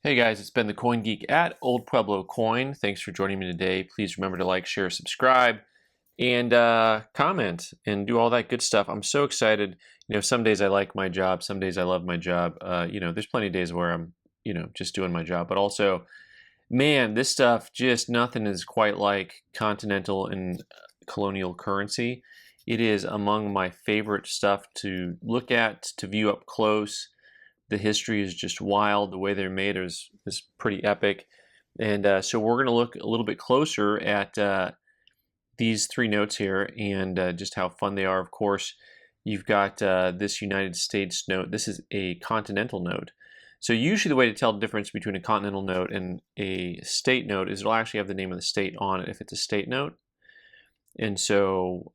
Hey guys, it's been the Coin Geek at Old Pueblo Coin. Thanks for joining me today. Please remember to like, share, subscribe, and comment and do all that good stuff. I'm so excited. Some days I like my job, some days I love my job. There's plenty of days where I'm, just doing my job. But also, man, this stuff, just nothing is quite like Continental and colonial currency. It is among my favorite stuff to look at, to view up close. The history is just wild. The way they're made is pretty epic. And so we're going to look a little bit closer at these three notes here and just how fun they are. Of course, you've got this United States note. This is a Continental note. So usually the way to tell the difference between a Continental note and a state note is it'll actually have the name of the state on it if it's a state note. And so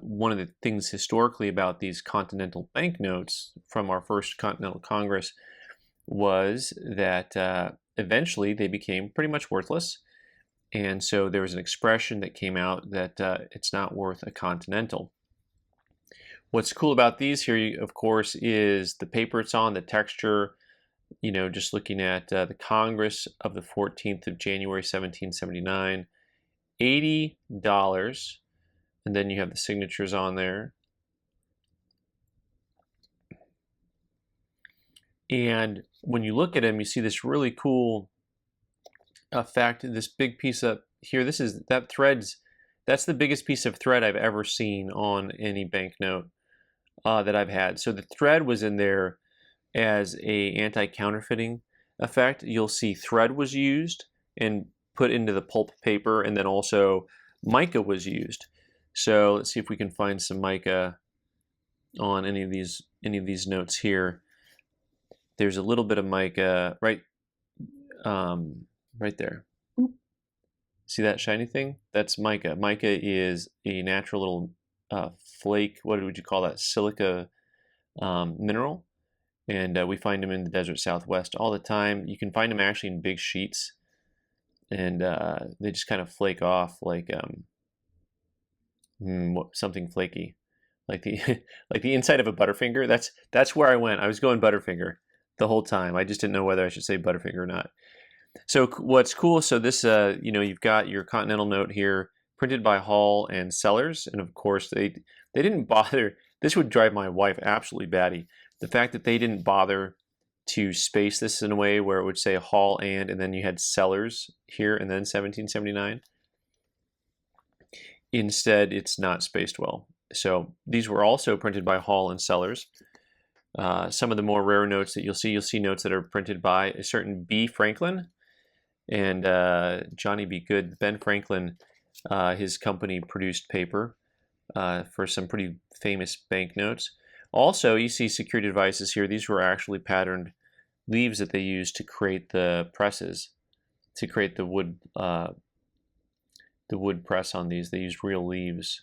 one of the things historically about these Continental banknotes from our first Continental Congress was that eventually they became pretty much worthless. And so there was an expression that came out that it's not worth a Continental. What's cool about these here, of course, is the paper it's on, the texture. Just looking at the Congress of the 14th of January, 1779, $80. And then you have the signatures on there. And when you look at them, you see this really cool effect. This big piece up here, that's the biggest piece of thread I've ever seen on any banknote that I've had. So the thread was in there as a anti-counterfeiting effect. You'll see thread was used and put into the pulp paper, and then also mica was used. So let's see if we can find some mica on any of these notes here. There's a little bit of mica right there. See that shiny thing? That's mica. Mica is a natural little flake. What would you call that? Silica mineral, and we find them in the desert Southwest all the time. You can find them actually in big sheets, and they just kind of flake off like something flaky, like the like the inside of a Butterfinger. That's where I went. I was going Butterfinger the whole time. I just didn't know whether I should say Butterfinger or not. So what's cool? So this, you've got your Continental note here, printed by Hall and Sellers, and of course they didn't bother. This would drive my wife absolutely batty. The fact that they didn't bother to space this in a way where it would say Hall and then you had Sellers here, and then 1779. Instead, it's not spaced well. So these were also printed by Hall and Sellers. Some of the more rare notes that you'll see notes that are printed by a certain B. Franklin and Johnny B. Good. Ben Franklin, his company produced paper for some pretty famous banknotes. Also, you see security devices here. These were actually patterned leaves that they used to create the presses, to create the wood press on these. They used real leaves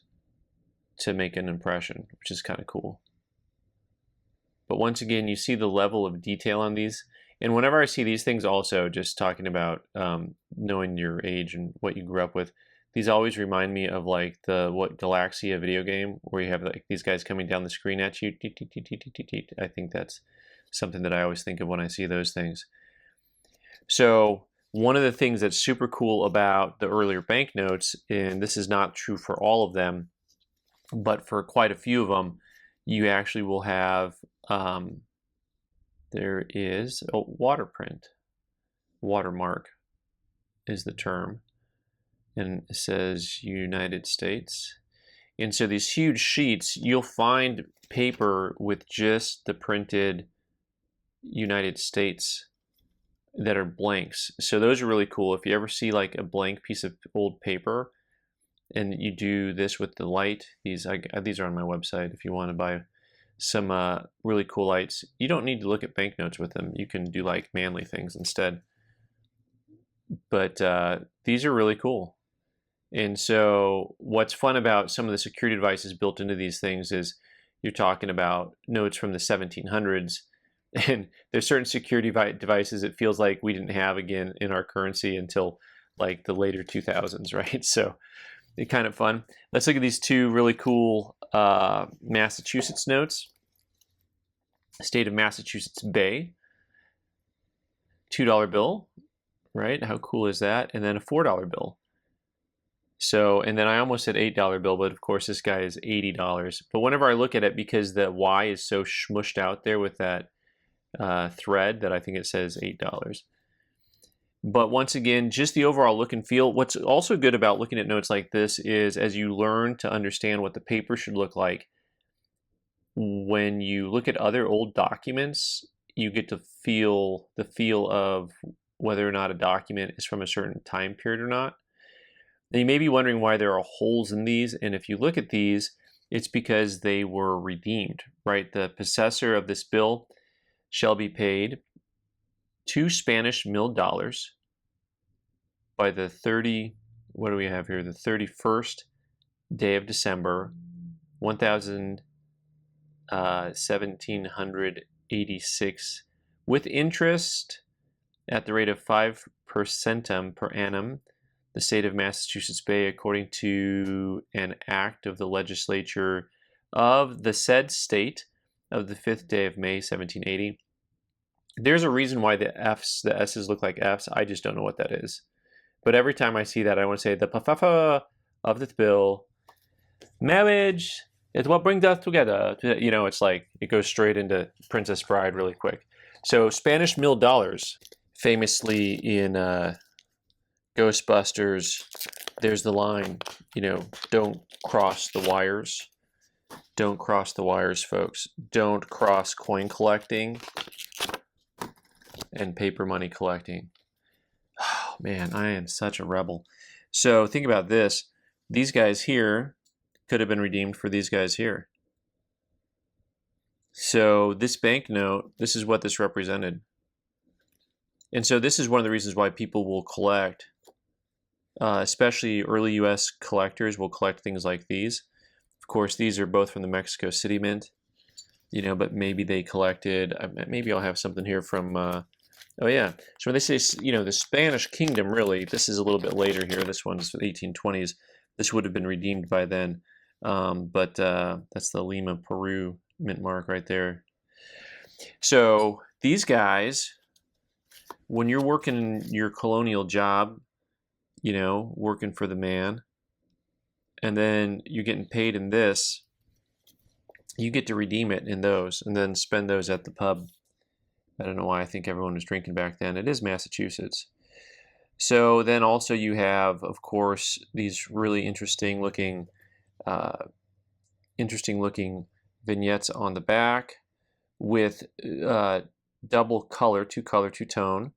to make an impression, which is kind of cool. But once again, you see the level of detail on these. And whenever I see these things also, just talking about knowing your age and what you grew up with, these always remind me of like the Galaxia video game, where you have like these guys coming down the screen at you. I think that's something that I always think of when I see those things. So one of the things that's super cool about the earlier banknotes, and this is not true for all of them, but for quite a few of them, you actually will have, there is a waterprint. Watermark is the term. And it says United States. And so these huge sheets, you'll find paper with just the printed United States that are blanks. So those are really cool. If you ever see like a blank piece of old paper and you do this with the light, these are on my website if you want to buy some really cool lights. You don't need to look at banknotes with them. You can do like manly things instead. But these are really cool. And so what's fun about some of the security devices built into these things is you're talking about notes from the 1700s, and there's certain security devices it feels like we didn't have again in our currency until like the later 2000s, right? So it's kind of fun. Let's look at these two really cool Massachusetts notes. State of Massachusetts Bay. $2 bill, right? How cool is that? And then a $4 bill. So, and then I almost said $8 bill, but of course this guy is $80. But whenever I look at it, because the Y is so smushed out there with that thread, that I think it says $8. But once again, just the overall look and feel. What's also good about looking at notes like this is as you learn to understand what the paper should look like, when you look at other old documents, you get to feel the feel of whether or not a document is from a certain time period or not. Now, you may be wondering why there are holes in these, and if you look at these, it's because they were redeemed, right? The possessor of this bill shall be paid 2 Spanish milled dollars by the 31st day of December, 1786, with interest at the rate of 5% per annum, the state of Massachusetts Bay, according to an act of the legislature of the said state of the 5th day of May, 1780. There's a reason why the S's look like F's. I just don't know what that is. But every time I see that, I want to say the pafafa of the bill, marriage is what brings us together. You know, it's like it goes straight into Princess Bride really quick. So Spanish milled dollars, famously in Ghostbusters, there's the line, you know, don't cross the wires. Don't cross the wires, folks. Don't cross coin collecting and paper money collecting. Oh, man, I am such a rebel. So think about this. These guys here could have been redeemed for these guys here. So this banknote, this is what this represented. And so this is one of the reasons why people will collect, especially early U.S. collectors will collect things like these. Of course, these are both from the Mexico City Mint, you know, but maybe they collected, maybe I'll have something here from, oh yeah. So when they say, you know, the Spanish Kingdom, really, this is a little bit later here. This one's the 1820s. This would have been redeemed by then. But that's the Lima, Peru mint mark right there. So these guys, when you're working your colonial job, you know, working for the man, and then you're getting paid in this, you get to redeem it in those and then spend those at the pub. I don't know why I think everyone was drinking back then. It is Massachusetts. So then also you have, of course, these really interesting looking vignettes on the back with double color, two-tone.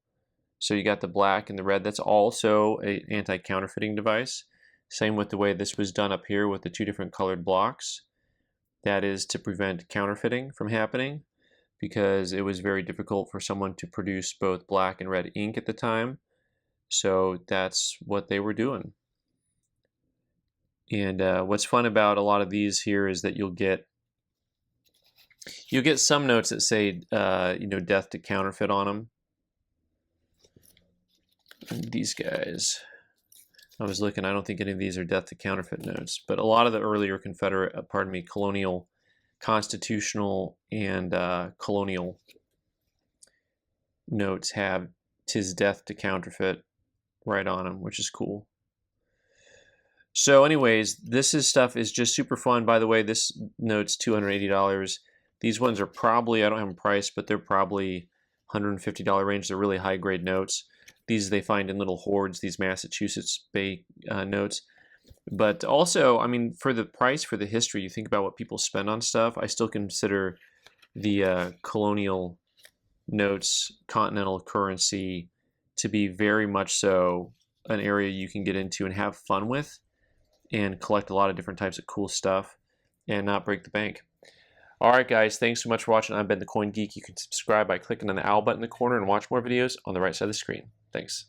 So you got the black and the red. That's also an anti-counterfeiting device. Same with the way this was done up here with the 2 different colored blocks. That is to prevent counterfeiting from happening, because it was very difficult for someone to produce both black and red ink at the time. So that's what they were doing. And what's fun about a lot of these here is that you'll get some notes that say, you know, death to counterfeit on them. And these guys, I was looking, I don't think any of these are death to counterfeit notes, but a lot of the earlier colonial, constitutional, and colonial notes have "'tis death to counterfeit" right on them, which is cool. So anyways, stuff is just super fun. By the way, this note's $280. These ones are probably, I don't have them priced, but they're probably $150 range. They're really high grade notes. These they find in little hoards, these Massachusetts Bay notes. But also, I mean, for the price, for the history, you think about what people spend on stuff. I still consider the colonial notes, Continental currency, to be very much so an area you can get into and have fun with and collect a lot of different types of cool stuff and not break the bank. All right, guys, thanks so much for watching. I've been the Coin Geek. You can subscribe by clicking on the owl button in the corner and watch more videos on the right side of the screen. Thanks.